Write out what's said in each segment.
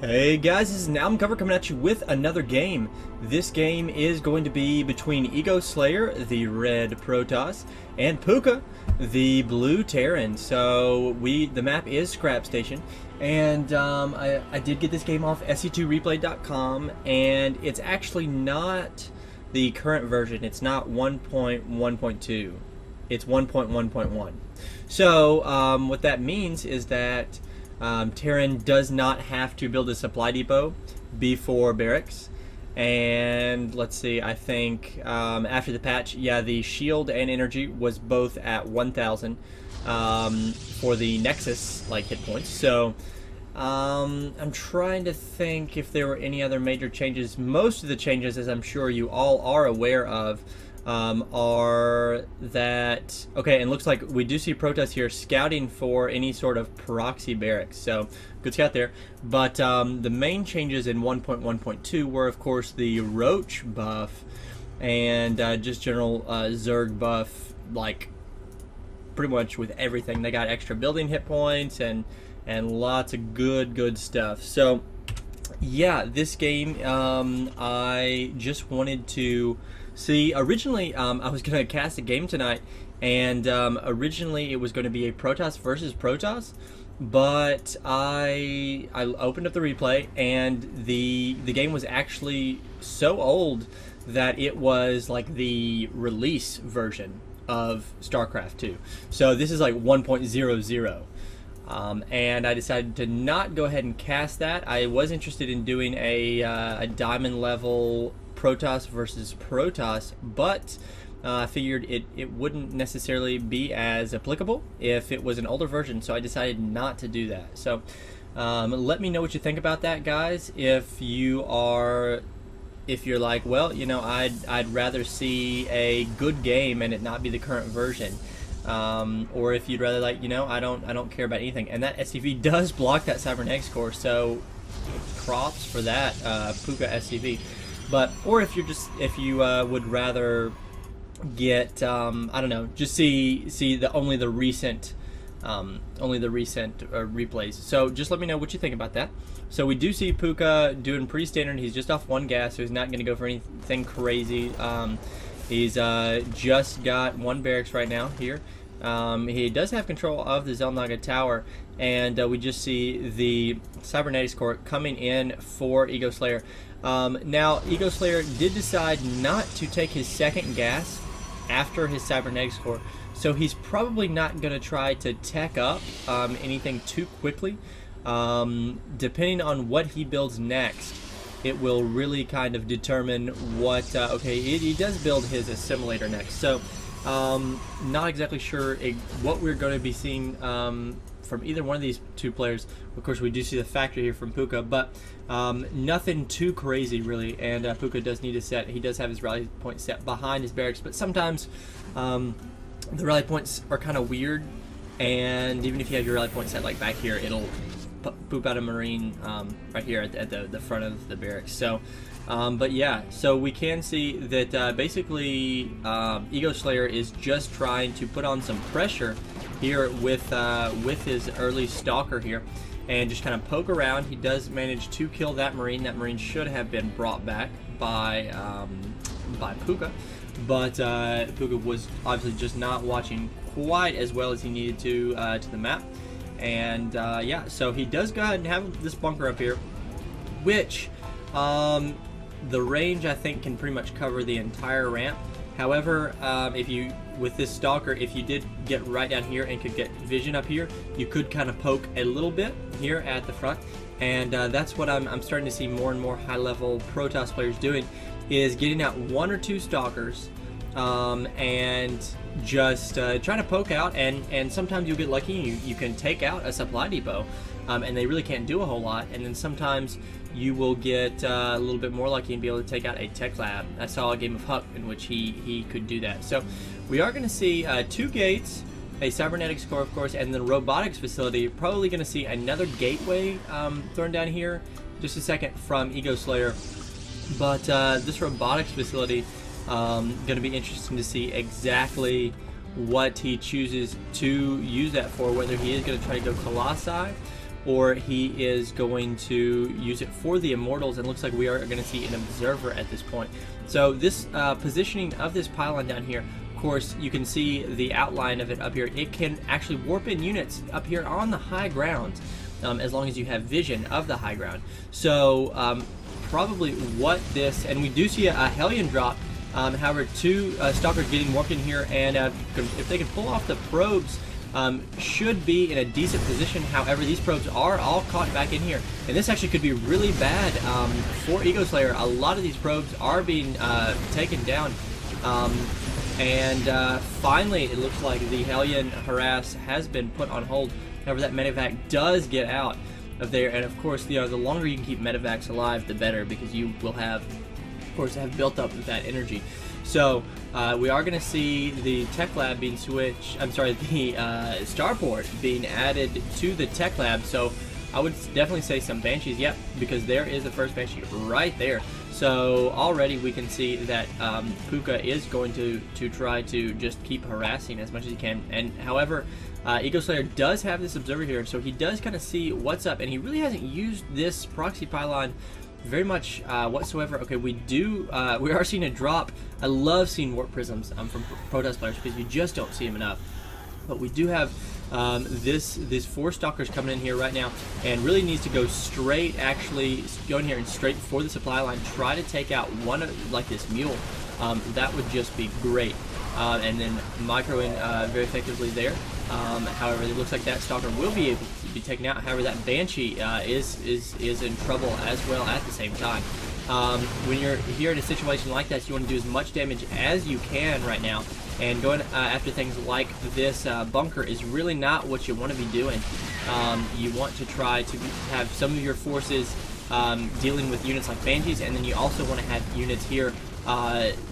Hey guys, this is an album cover coming at you with another game. This game is going to be between Egoslayer, the red Protoss, and Pooka, the blue Terran. So the map is Scrap Station, and I did get this game off HFITournament.com, and it's actually not the current version. It's not 1.1.2. It's 1.1.1. So what that means is that Terran does not have to build a supply depot before barracks. And let's see, I think after the patch, yeah, the shield and energy was both at 1,000 for the Nexus hit points. So I'm trying to think if there were any other major changes. Most of the changes, as I'm sure you all are aware of, are that okay, and looks like we do see Protoss here scouting for any sort of proxy barracks, so good scout there. But the main changes in 1.1.2 were, of course, the Roach buff and just general Zerg buff, like pretty much with everything. They got extra building hit points and lots of good stuff. So yeah, this game I just wanted to see. Originally, I was going to cast a game tonight, and originally it was going to be a Protoss versus Protoss, but I opened up the replay, and the game was actually so old that it was like the release version of StarCraft 2. So this is like 1.00. And I decided to not go ahead and cast that. I was interested in doing a diamond level Protoss versus Protoss, but I figured it wouldn't necessarily be as applicable if it was an older version, so I decided not to do that. So let me know what you think about that, guys. If you're like, well, you know, I'd rather see a good game and it not be the current version. Or if you'd rather, like, you know, I don't care about anything. And that SCV does block that Cybernetics core, so props for that, Pooka SCV. But or if you would rather get I don't know, just see only the recent replays. So just let me know what you think about that. So we do see Pooka doing pretty standard. He's just off one gas, so he's not going to go for anything crazy. He's just got one barracks right now here. He does have control of the Zelnaga Tower, and we just see the Cybernetics core coming in for Egoslayer. Now, Egoslayer did decide not to take his second gas after his Cybernetics core, so he's probably not going to try to tech up anything too quickly. Depending on what he builds next, it will really kind of determine what okay, he does build his assimilator next, so not exactly sure what we're going to be seeing from either one of these two players. Of course, we do see the factory here from Pooka, but nothing too crazy really. And Pooka does need a set. He does have his rally point set behind his barracks, but sometimes the rally points are kind of weird, and even if you have your rally point set like back here, it'll poop out a Marine right here at the front of the barracks. So but yeah, so we can see that basically Egoslayer is just trying to put on some pressure here with his early Stalker here, and just kind of poke around. He does manage to kill that Marine. That Marine should have been brought back by Pooka, but Pooka was obviously just not watching quite as well as he needed to the map. And yeah, so he does go ahead and have this bunker up here, which the range I think can pretty much cover the entire ramp. However, with this Stalker, if you did get right down here and could get vision up here, you could kind of poke a little bit here at the front. And that's what I'm starting to see more and more high-level Protoss players doing, is getting out one or two Stalkers and just trying to poke out, and sometimes you'll get lucky and you can take out a supply depot, and they really can't do a whole lot. And then sometimes you will get a little bit more lucky and be able to take out a tech lab. I saw a game of Huck in which he could do that. So we are going to see two gates, a cybernetics core, of course, and the robotics facility. You're probably going to see another gateway thrown down here just a second from Egoslayer. But this robotics facility, going to be interesting to see exactly what he chooses to use that for, whether he is going to try to go Colossi or he is going to use it for the Immortals, and looks like we are going to see an Observer at this point. So this positioning of this pylon down here, of course, you can see the outline of it up here. It can actually warp in units up here on the high ground, as long as you have vision of the high ground. So probably what this, and we do see a Hellion drop. However, 2 Stalkers getting warped in here, and if they can pull off the probes, should be in a decent position. However, these probes are all caught back in here, and this actually could be really bad for Egoslayer. A lot of these probes are being taken down, and finally it looks like the Hellion harass has been put on hold. However, that medevac does get out of there, and of course, the longer you can keep medevacs alive, the better, because you will have, of course, have built up that energy. So we are going to see the Tech Lab being switched. I'm sorry, the Starport being added to the Tech Lab. So I would definitely say some Banshees. Yep, because there is the first Banshee right there. So already we can see that Pooka is going to try to just keep harassing as much as he can. And however, Egoslayer does have this Observer here, so he does kind of see what's up, and he really hasn't used this proxy pylon very much whatsoever. Okay, we are seeing a drop. I love seeing warp prisms from Protoss players, because you just don't see them enough. But we do have these 4 Stalkers coming in here right now, and really needs to go straight, actually go in here and straight for the supply line, try to take out one of, like, this mule. That would just be great. And then microing very effectively there. However, it looks like that Stalker will be able to be taken out. However, that Banshee is in trouble as well at the same time. When you're here in a situation like that, you want to do as much damage as you can right now. And going after things like this bunker is really not what you want to be doing. You want to try to have some of your forces dealing with units like Banshees, and then you also want to have units here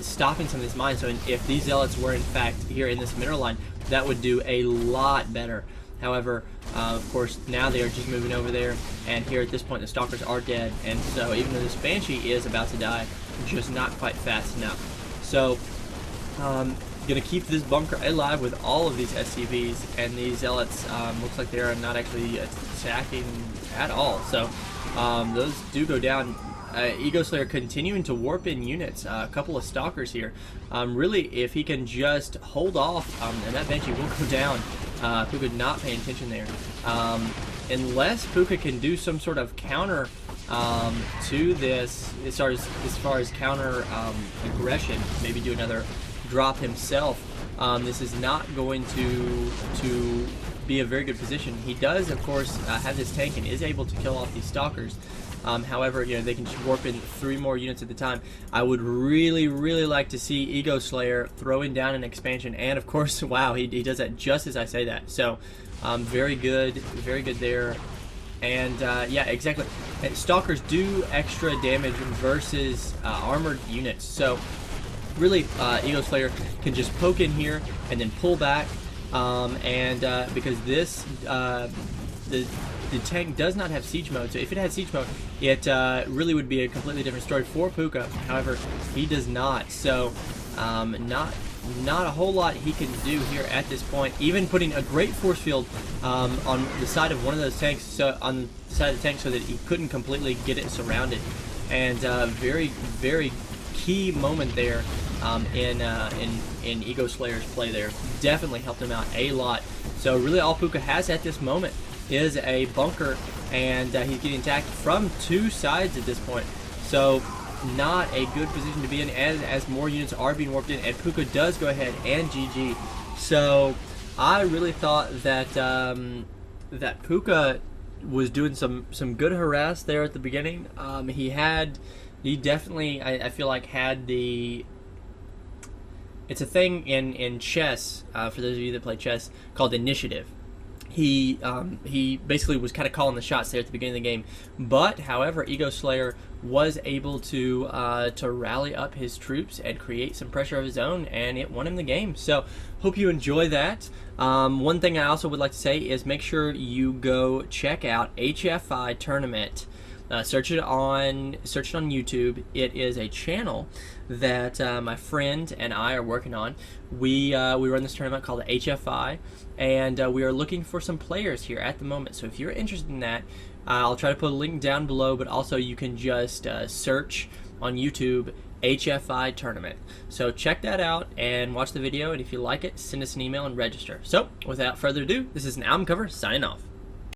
stopping some of these mines. So if these Zealots were in fact here in this mineral line, that would do a lot better. However, of course, now they are just moving over there, and here at this point the Stalkers are dead, and so even though this Banshee is about to die, just not quite fast enough. So gonna keep this bunker alive with all of these SCVs, and these Zealots looks like they are not actually attacking at all. So those do go down. Egoslayer continuing to warp in units, a couple of Stalkers here. Really, if he can just hold off, and that Banshee will go down. Pooka not paying attention there. Unless Pooka can do some sort of counter to this, as far as counter aggression, maybe do another drop himself, this is not going to be a very good position. He does, of course, have this tank and is able to kill off these Stalkers. However, they can warp in 3 more units at the time. I would really, really like to see Egoslayer throwing down an expansion, and of course, wow, he does that just as I say that. So, very good there. And yeah, exactly. And Stalkers do extra damage versus armored units. So, really, Egoslayer can just poke in here and then pull back, because this the tank does not have siege mode, so if it had siege mode, it really would be a completely different story for Pooka. However, he does not, so not a whole lot he can do here at this point. Even putting a great force field on the side of one of those tanks, so on the side of the tank, so that he couldn't completely get it surrounded. And very, very key moment there in Egoslayer's play there. Definitely helped him out a lot. So really, all Pooka has at this moment is a bunker, and he's getting attacked from 2 sides at this point. So not a good position to be in, as more units are being warped in, and Pooka does go ahead and GG. So I really thought that that Pooka was doing some good harass there at the beginning. He definitely, I feel like, had the... It's a thing in chess, for those of you that play chess, called initiative. He basically was kind of calling the shots there at the beginning of the game, but however, Egoslayer was able to rally up his troops and create some pressure of his own, and it won him the game. So hope you enjoy that. One thing I also would like to say is make sure you go check out HFITournament. Search it on YouTube. It is a channel that my friend and I are working on. We run this tournament called the HFI, and we are looking for some players here at the moment. So if you're interested in that, I'll try to put a link down below, but also you can just search on YouTube HFI Tournament. So check that out and watch the video, and if you like it, send us an email and register. So without further ado, this is an album cover signing off.